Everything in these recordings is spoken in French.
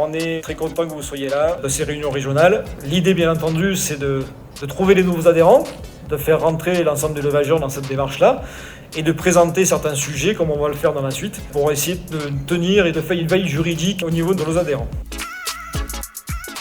On est très content que vous soyez là, de ces réunions régionales. L'idée, bien entendu, c'est de trouver les nouveaux adhérents, de faire rentrer l'ensemble des levageurs dans cette démarche-là et de présenter certains sujets, comme on va le faire dans la suite, pour essayer de tenir et de faire une veille juridique au niveau de nos adhérents.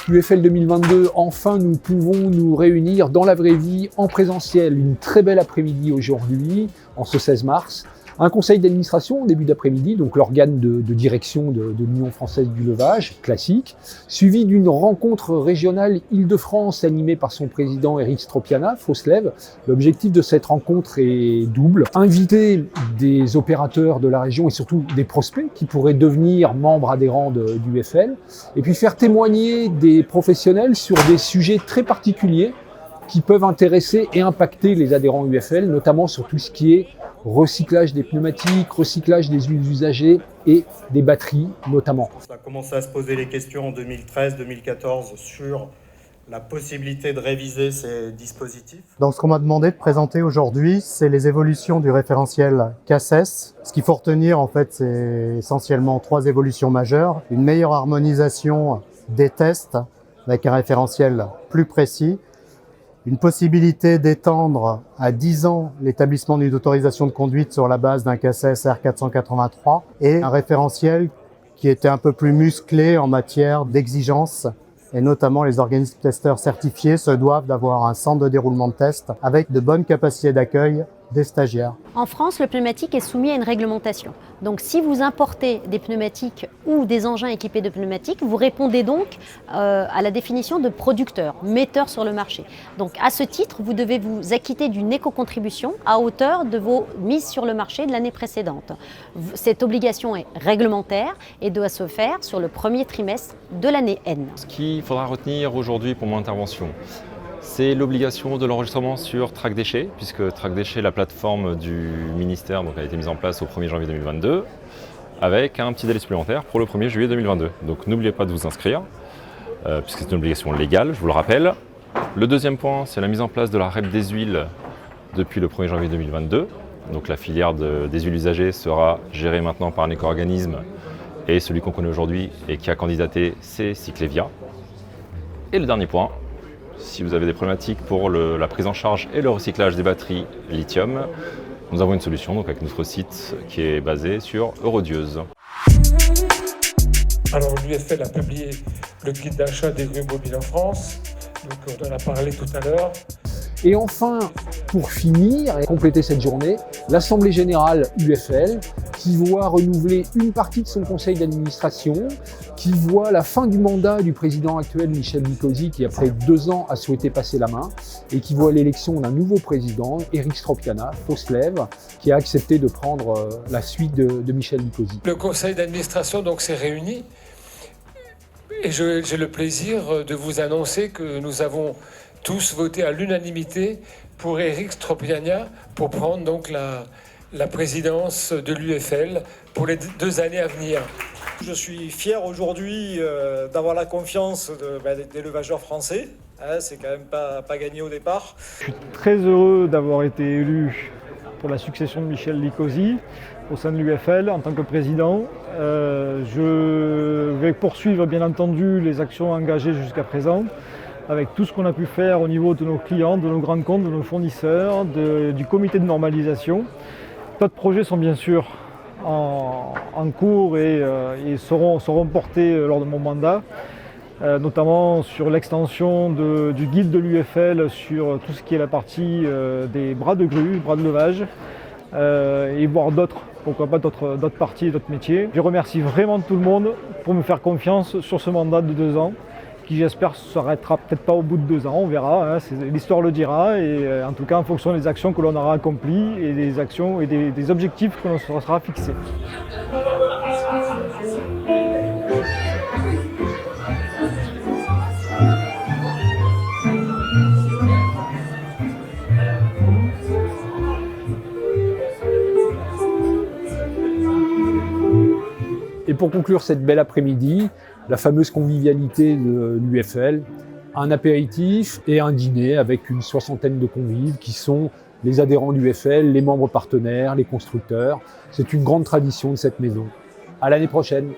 UFL 2022, enfin nous pouvons nous réunir dans la vraie vie, en présentiel. Une très belle après-midi aujourd'hui, en ce 16 mars. Un conseil d'administration au début d'après-midi, donc l'organe de direction de l'Union française du levage, classique, suivi d'une rencontre régionale Île-de-France animée par son président Éric Stropiana, Foslev. L'objectif de cette rencontre est double. Inviter des opérateurs de la région et surtout des prospects qui pourraient devenir membres adhérents du UFL, et puis faire témoigner des professionnels sur des sujets très particuliers qui peuvent intéresser et impacter les adhérents UFL, notamment sur tout ce qui est recyclage des pneumatiques, recyclage des huiles usagées et des batteries notamment. On a commencé à se poser les questions en 2013-2014 sur la possibilité de réviser ces dispositifs. Donc ce qu'on m'a demandé de présenter aujourd'hui, c'est les évolutions du référentiel CACES. Ce qu'il faut retenir en fait, c'est essentiellement 3 évolutions majeures. Une meilleure harmonisation des tests avec un référentiel plus précis. Une possibilité d'étendre à 10 ans l'établissement d'une autorisation de conduite sur la base d'un CACES R483 et un référentiel qui était un peu plus musclé en matière d'exigence. Et notamment les organismes testeurs certifiés se doivent d'avoir un centre de déroulement de test avec de bonnes capacités d'accueil des stagiaires. En France, le pneumatique est soumis à une réglementation. Donc si vous importez des pneumatiques ou des engins équipés de pneumatiques, vous répondez donc à la définition de producteur, metteur sur le marché. Donc à ce titre, vous devez vous acquitter d'une éco-contribution à hauteur de vos mises sur le marché de l'année précédente. Cette obligation est réglementaire et doit se faire sur le premier trimestre de l'année N. Ce qu'il faudra retenir aujourd'hui pour mon intervention, c'est l'obligation de l'enregistrement sur Track Déchets, puisque Track Déchets, la plateforme du ministère, donc, a été mise en place au 1er janvier 2022, avec un petit délai supplémentaire pour le 1er juillet 2022. Donc n'oubliez pas de vous inscrire, puisque c'est une obligation légale, je vous le rappelle. Le deuxième point, c'est la mise en place de la REP des huiles depuis le 1er janvier 2022. Donc la filière des huiles usagées sera gérée maintenant par un éco-organisme, et celui qu'on connaît aujourd'hui et qui a candidaté, c'est Cyclevia. Et le dernier point, si vous avez des problématiques pour la prise en charge et le recyclage des batteries lithium, nous avons une solution donc avec notre site qui est basé sur Eurodieuse. Alors l'UFL a publié le guide d'achat des grues mobiles en France, donc on en a parlé tout à l'heure. Et enfin, pour finir et compléter cette journée, l'Assemblée Générale UFL qui voit renouveler une partie de son conseil d'administration, qui voit la fin du mandat du président actuel Michel Nicosi qui après 2 ans a souhaité passer la main et qui voit l'élection d'un nouveau président, Éric Stropiana, Foslev, qui a accepté de prendre la suite de Michel Nicosi. Le conseil d'administration donc s'est réuni et j'ai le plaisir de vous annoncer que nous avons tous voté à l'unanimité pour Éric Stropiana pour prendre donc la présidence de l'UFL pour les 2 années à venir. Je suis fier aujourd'hui d'avoir la confiance des levageurs français. C'est quand même pas gagné au départ. Je suis très heureux d'avoir été élu pour la succession de Michel Nicosi au sein de l'UFL en tant que président. Je vais poursuivre bien entendu les actions engagées jusqu'à présent, avec tout ce qu'on a pu faire au niveau de nos clients, de nos grands comptes, de nos fournisseurs, du comité de normalisation. D'autres projets sont bien sûr en cours et seront portés lors de mon mandat, notamment sur l'extension du guide de l'UFL sur tout ce qui est la partie des bras de grue, bras de levage, et voir d'autres, pourquoi pas d'autres parties, d'autres métiers. Je remercie vraiment tout le monde pour me faire confiance sur ce mandat de 2 ans. Qui j'espère s'arrêtera peut-être pas au bout de 2 ans, on verra, l'histoire le dira, et en tout cas en fonction des actions que l'on aura accomplies et des actions et des objectifs que l'on se sera fixés. Et pour conclure cette belle après-midi, la fameuse convivialité de l'UFL, un apéritif et un dîner avec une 60aine de convives qui sont les adhérents de l'UFL, les membres partenaires, les constructeurs. C'est une grande tradition de cette maison. À l'année prochaine.